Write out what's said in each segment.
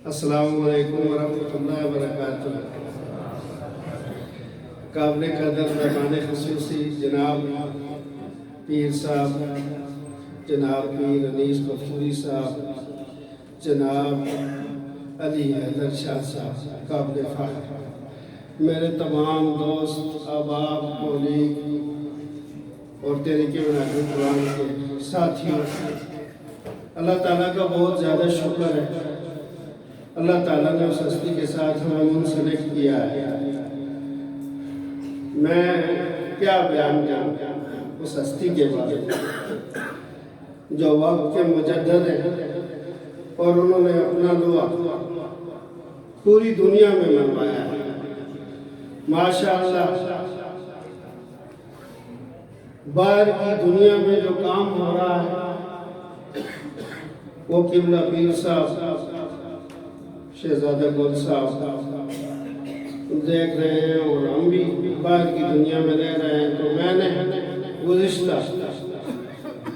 السلام علیکم ورحمۃ اللہ وبرکاتہ۔ قابل قدر مہمان خصوصی جناب پیر صاحب، جناب پیر انیس غفوری صاحب، جناب علی حیدر شاہ صاحب، قابل فخر میرے تمام دوست، احباب، کولیگ اور تحریک منہج قرآن کے ساتھیوں، اللہ تعالیٰ کا بہت زیادہ شکر ہے۔ اللہ تعالیٰ نے اس ہستی کے ساتھ ہمیں منسلک کیا ہے۔ میں کیا بیان کروں اس ہستی کے بارے میں جو وقت کے مجدد ہیں اور انہوں نے اپنا دعا پوری دنیا میں منوایا ہے۔ ماشاءاللہ باہر کی دنیا میں جو کام ہو رہا ہے وہ قبلہ پیر صاحب، شہزادہ گل صاحب دیکھ رہے ہیں، اور ہم بھی باہر کی دنیا میں رہ رہے ہیں۔ تو میں نے گزشتہ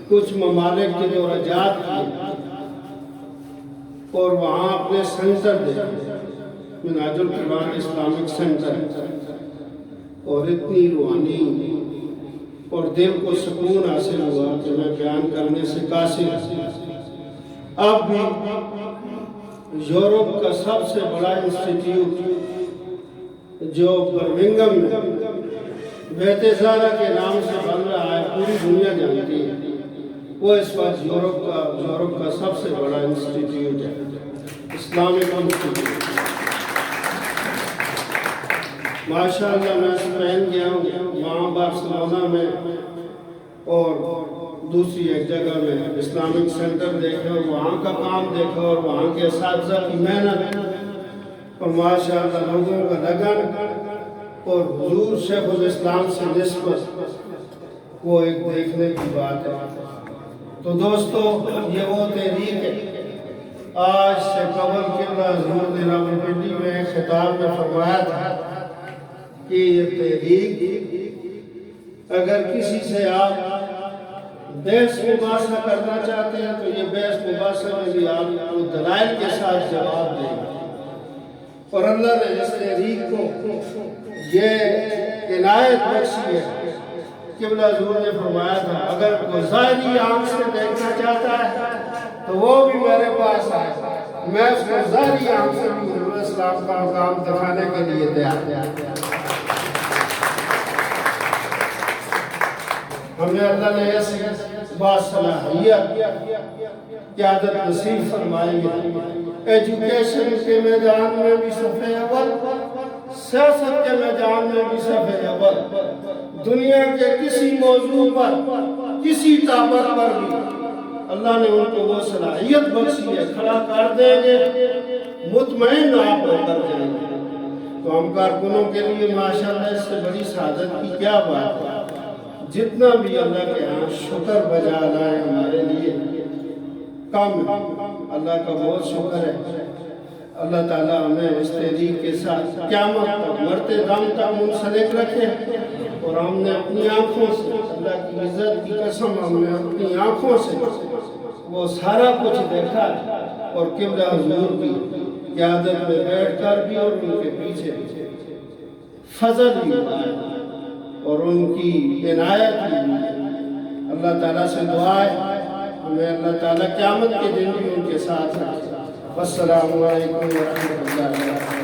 کچھ ممالک کے دورہ جات کیے اور وہاں اپنے سینٹر دیکھے، منہج القرآن اسلامک سینٹر، اور اتنی روحانی اور دل کو سکون حاصل ہوا کہ میں بیان کرنے سے قاصر۔ اب بھی یورپ کا سب سے بڑا انسٹیٹیوٹ جو برمنگم میں بیت زہرا کے نام سے بن رہا ہے، پوری دنیا جانتی ہے، وہ اس وقت یورپ کا سب سے بڑا انسٹیٹیوٹ ہے، اسلامک انسٹیٹیوٹ۔ ماشاءاللہ میں اسپین گیا ہوں، وہاں بارسلونا میں اور دوسری ایک جگہ میں اسلامک سینٹر دیکھا، اور وہاں کا کام دیکھا اور وہاں کے اساتذہ کی محنت اور ماشاءاللہ لوگوں کا لگن اور حضور شیخ الاسلام سے نسبت، وہ ایک دیکھنے کی بات ہے۔ تو دوستو، یہ وہ تحریک ہے۔ آج سے قبل قبلہ حضور نے راولپنڈی میں ایک خطاب میں فرمایا تھا کہ یہ تحریک اگر کسی سے آپ بحث مباحثہ کرنا چاہتے ہیں تو یہ بحث مباحثہ میں بھی آپ کو دلائل کے ساتھ جواب دیں گے، اور اللہ نے اس تحریک کو یہ عنایت بخشی ہے۔ قبلہ حضور نے فرمایا تھا اگر کوئی ظاہری آنکھ سے دیکھنا چاہتا ہے تو وہ بھی میرے پاس آئے، میں اس کو ظاہری آنکھ سے بھی حضور اسلام کا مقام دکھانے کے لیے تیار۔ ہمیں اللہ نے ایسی باصلاحیت قیادت نصیب فرمائی ہے۔ ایجوکیشن کے میدان میں بھی صفحہ اول، سیاست کے میدان میں بھی صفحہ اول، دنیا کے کسی موضوع پر، کسی ٹاپک پر بھی اللہ نے ان کو وہ صلاحیت بخشی ہے، کھڑا کر دیں گے، مطمئن آپ کر جائیں گے۔ تو ہم کارکنوں کے لیے ماشاءاللہ اس سے بڑی سعادت کی کیا بات ہے۔ جتنا بھی اللہ کے ہاں شکر بجا لائے ہمارے لیے کم ہے، اللہ کا بہت شکر ہے۔ اللہ تعالیٰ ہمیں اس تحریک کے ساتھ قیامت تک، مرتے دم تک منسلک رکھے، اور ہم نے اپنی آنکھوں سے، اللہ کی عزت کی قسم، ہم نے اپنی آنکھوں سے وہ سارا کچھ دیکھا، اور قبلہ حضور کی قیادت میں بیٹھ کر بھی اور ان کے پیچھے فضل بھی پائے اور ان کی عنایت بھی۔ اللہ تعالیٰ سے دعا ہے ہمیں اللہ تعالیٰ قیامت کے دن بھی ان کے ساتھ رکھے۔ السلام علیکم ورحمۃ اللہ وبرکاتہ۔